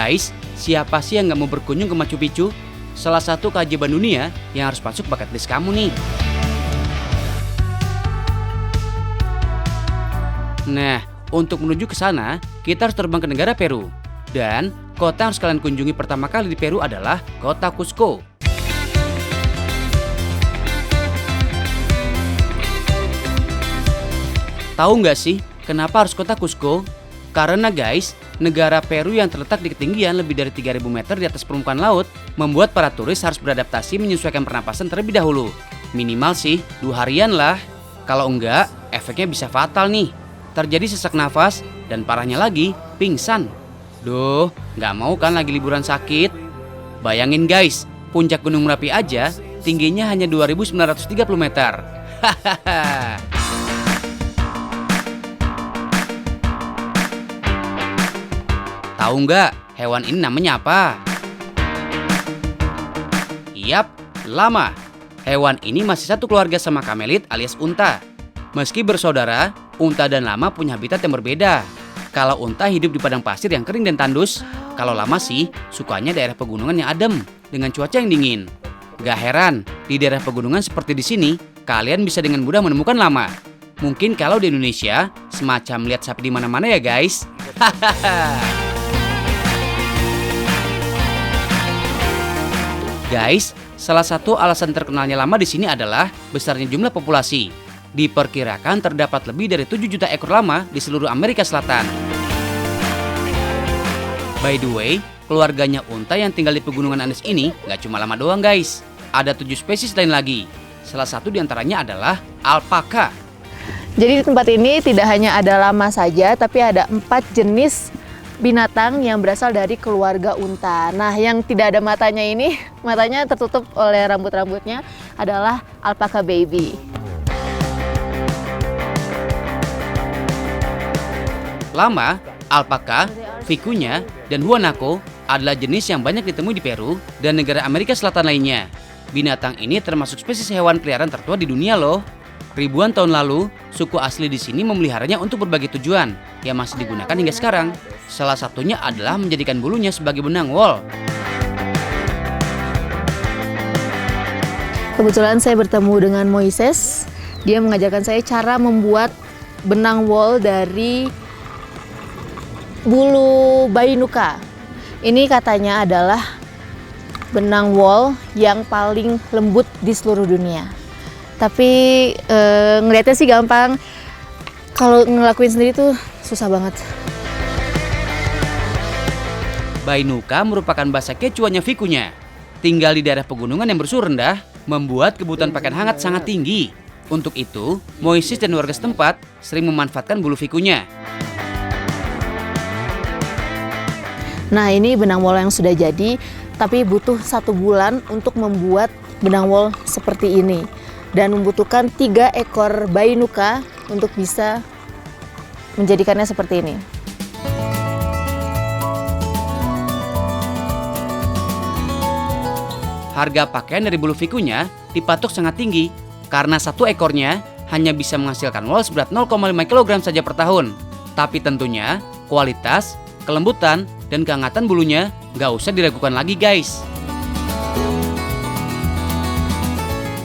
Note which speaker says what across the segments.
Speaker 1: Guys, siapa sih yang gak mau berkunjung ke Machu Picchu? Salah satu keajaiban dunia yang harus masuk bucket list kamu nih. Nah, untuk menuju ke sana, kita harus terbang ke negara Peru. Dan kota yang harus kalian kunjungi pertama kali di Peru adalah kota Cusco. Tahu nggak sih kenapa harus kota Cusco? Karena guys, negara Peru yang terletak di ketinggian lebih dari 3.000 meter di atas permukaan laut membuat para turis harus beradaptasi menyesuaikan pernapasan terlebih dahulu. Minimal sih 2 harian lah. Kalau enggak, efeknya bisa fatal nih. Terjadi sesak nafas dan parahnya lagi, pingsan. Duh, nggak mau kan lagi liburan sakit? Bayangin guys, puncak Gunung Merapi aja tingginya hanya 2.930 meter. Hahaha. Tahu nggak hewan ini namanya apa? Yap, lama. Hewan ini masih satu keluarga sama kamelit alias unta. Meski bersaudara, unta dan lama punya habitat yang berbeda. Kalau unta hidup di padang pasir yang kering dan tandus, kalau lama sih sukanya daerah pegunungan yang adem dengan cuaca yang dingin. Gak heran, di daerah pegunungan seperti di sini, kalian bisa dengan mudah menemukan lama. Mungkin kalau di Indonesia, semacam lihat sapi di mana-mana ya guys. Hahaha. Guys, salah satu alasan terkenalnya lama di sini adalah besarnya jumlah populasi. Diperkirakan terdapat lebih dari 7 juta ekor lama di seluruh Amerika Selatan. By the way, keluarganya unta yang tinggal di pegunungan Andes ini gak cuma lama doang guys. Ada 7 spesies lain lagi. Salah satu diantaranya adalah alpaka.
Speaker 2: Jadi di tempat ini tidak hanya ada lama saja, tapi ada 4 jenis binatang yang berasal dari keluarga unta. Nah, yang tidak ada matanya ini, matanya tertutup oleh rambut-rambutnya adalah alpaka baby.
Speaker 1: Lama, alpaka, vicuña, dan huanaco adalah jenis yang banyak ditemui di Peru dan negara Amerika Selatan lainnya. Binatang ini termasuk spesies hewan peliharaan tertua di dunia loh. Ribuan tahun lalu, suku asli di sini memeliharanya untuk berbagai tujuan yang masih digunakan hingga sekarang. Salah satunya adalah menjadikan bulunya sebagai benang wol.
Speaker 2: Kebetulan saya bertemu dengan Moises. Dia mengajarkan saya cara membuat benang wol dari bulu bayi nuka. Ini katanya adalah benang wol yang paling lembut di seluruh dunia. Tapi ngeliatnya sih gampang, kalau ngelakuin sendiri tuh susah banget.
Speaker 1: Bayi nuka merupakan bahasa Quechua-nya vicuña. Tinggal di daerah pegunungan yang bersuhu rendah, membuat kebutuhan pakaian hangat sangat tinggi. Untuk itu, Moises dan warga setempat sering memanfaatkan bulu vicuña.
Speaker 2: Nah, ini benang wol yang sudah jadi, tapi butuh 1 bulan untuk membuat benang wol seperti ini. Dan membutuhkan 3 ekor bayi nuka untuk bisa menjadikannya seperti ini.
Speaker 1: Harga pakaian dari bulu vicuña dipatok sangat tinggi karena 1 ekornya hanya bisa menghasilkan wol seberat 0,5 kg saja per tahun. Tapi tentunya kualitas, kelembutan, dan kehangatan bulunya nggak usah diragukan lagi guys.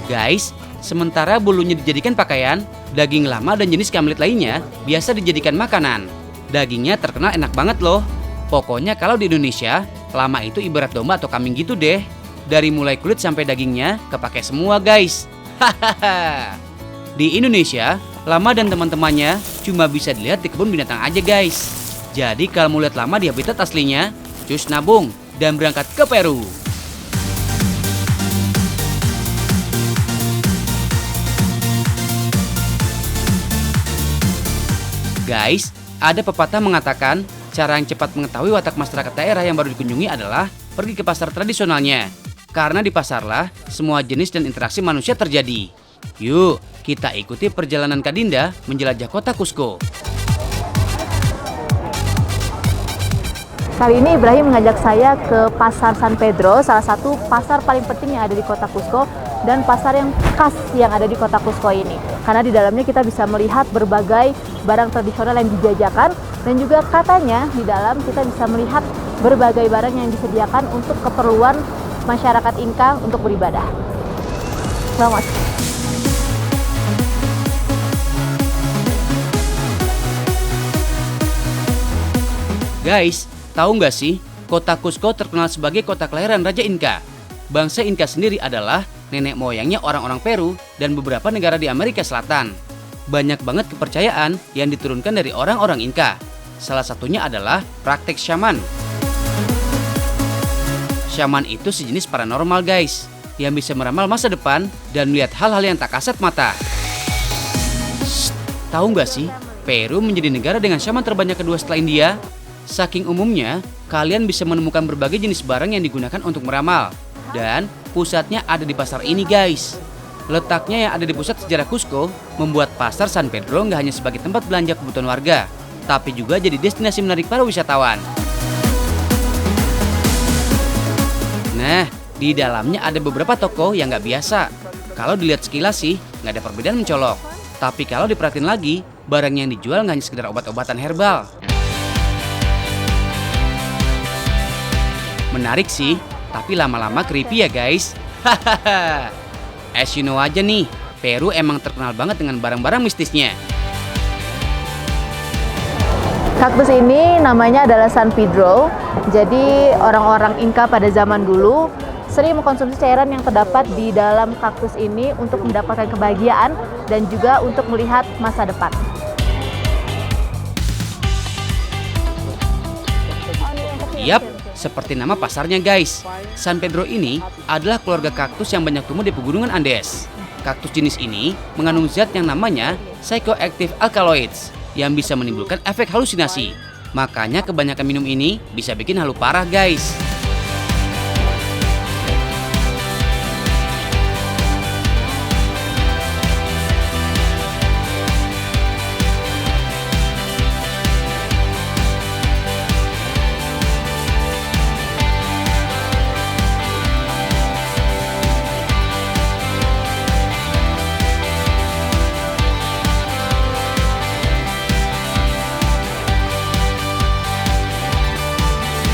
Speaker 1: Guys, sementara bulunya dijadikan pakaian, daging lama dan jenis kamelit lainnya biasa dijadikan makanan. Dagingnya terkenal enak banget loh. Pokoknya kalau di Indonesia, lama itu ibarat domba atau kambing gitu deh. Dari mulai kulit sampai dagingnya kepake semua guys. Hahaha. Di Indonesia, lama dan teman-temannya cuma bisa dilihat di kebun binatang aja guys. Jadi kalau mau lihat lama di habitat aslinya, cus nabung dan berangkat ke Peru. Guys, ada pepatah mengatakan cara yang cepat mengetahui watak masyarakat daerah yang baru dikunjungi adalah pergi ke pasar tradisionalnya. Karena di pasarlah semua jenis dan interaksi manusia terjadi. Yuk, kita ikuti perjalanan Kak Dinda menjelajah kota Cusco.
Speaker 2: Kali ini Ibrahim mengajak saya ke Pasar San Pedro, salah satu pasar paling penting yang ada di kota Cusco dan pasar yang khas yang ada di kota Cusco ini. Karena di dalamnya kita bisa melihat berbagai barang tradisional yang dijajakan dan juga katanya di dalam kita bisa melihat berbagai barang yang disediakan untuk keperluan masyarakat Inka untuk beribadah. Selamat.
Speaker 1: Guys, tahu nggak sih, kota Cusco terkenal sebagai kota kelahiran Raja Inka. Bangsa Inka sendiri adalah nenek moyangnya orang-orang Peru dan beberapa negara di Amerika Selatan. Banyak banget kepercayaan yang diturunkan dari orang-orang Inka. Salah satunya adalah praktek syaman. Syaman itu sejenis paranormal guys, yang bisa meramal masa depan dan melihat hal-hal yang tak kasat mata. Shh, tahu nggak sih, Peru menjadi negara dengan syaman terbanyak kedua setelah India? Saking umumnya, kalian bisa menemukan berbagai jenis barang yang digunakan untuk meramal. Dan pusatnya ada di pasar ini guys. Letaknya yang ada di pusat sejarah Cusco membuat pasar San Pedro nggak hanya sebagai tempat belanja kebutuhan warga, tapi juga jadi destinasi menarik para wisatawan. Nah, di dalamnya ada beberapa toko yang nggak biasa. Kalau dilihat sekilas sih, nggak ada perbedaan mencolok. Tapi kalau diperhatiin lagi, barang yang dijual nggak hanya sekedar obat-obatan herbal. Menarik sih, tapi lama-lama creepy ya guys. Hahaha. As you know aja nih, Peru emang terkenal banget dengan barang-barang mistisnya.
Speaker 2: Kaktus ini namanya adalah San Pedro. Jadi orang-orang Inka pada zaman dulu sering mengkonsumsi cairan yang terdapat di dalam kaktus ini untuk mendapatkan kebahagiaan dan juga untuk melihat masa depan.
Speaker 1: Yap, seperti nama pasarnya guys. San Pedro ini adalah keluarga kaktus yang banyak tumbuh di pegunungan Andes. Kaktus jenis ini mengandung zat yang namanya psychoactive alkaloids yang bisa menimbulkan efek halusinasi. Makanya kebanyakan minum ini bisa bikin halu parah guys.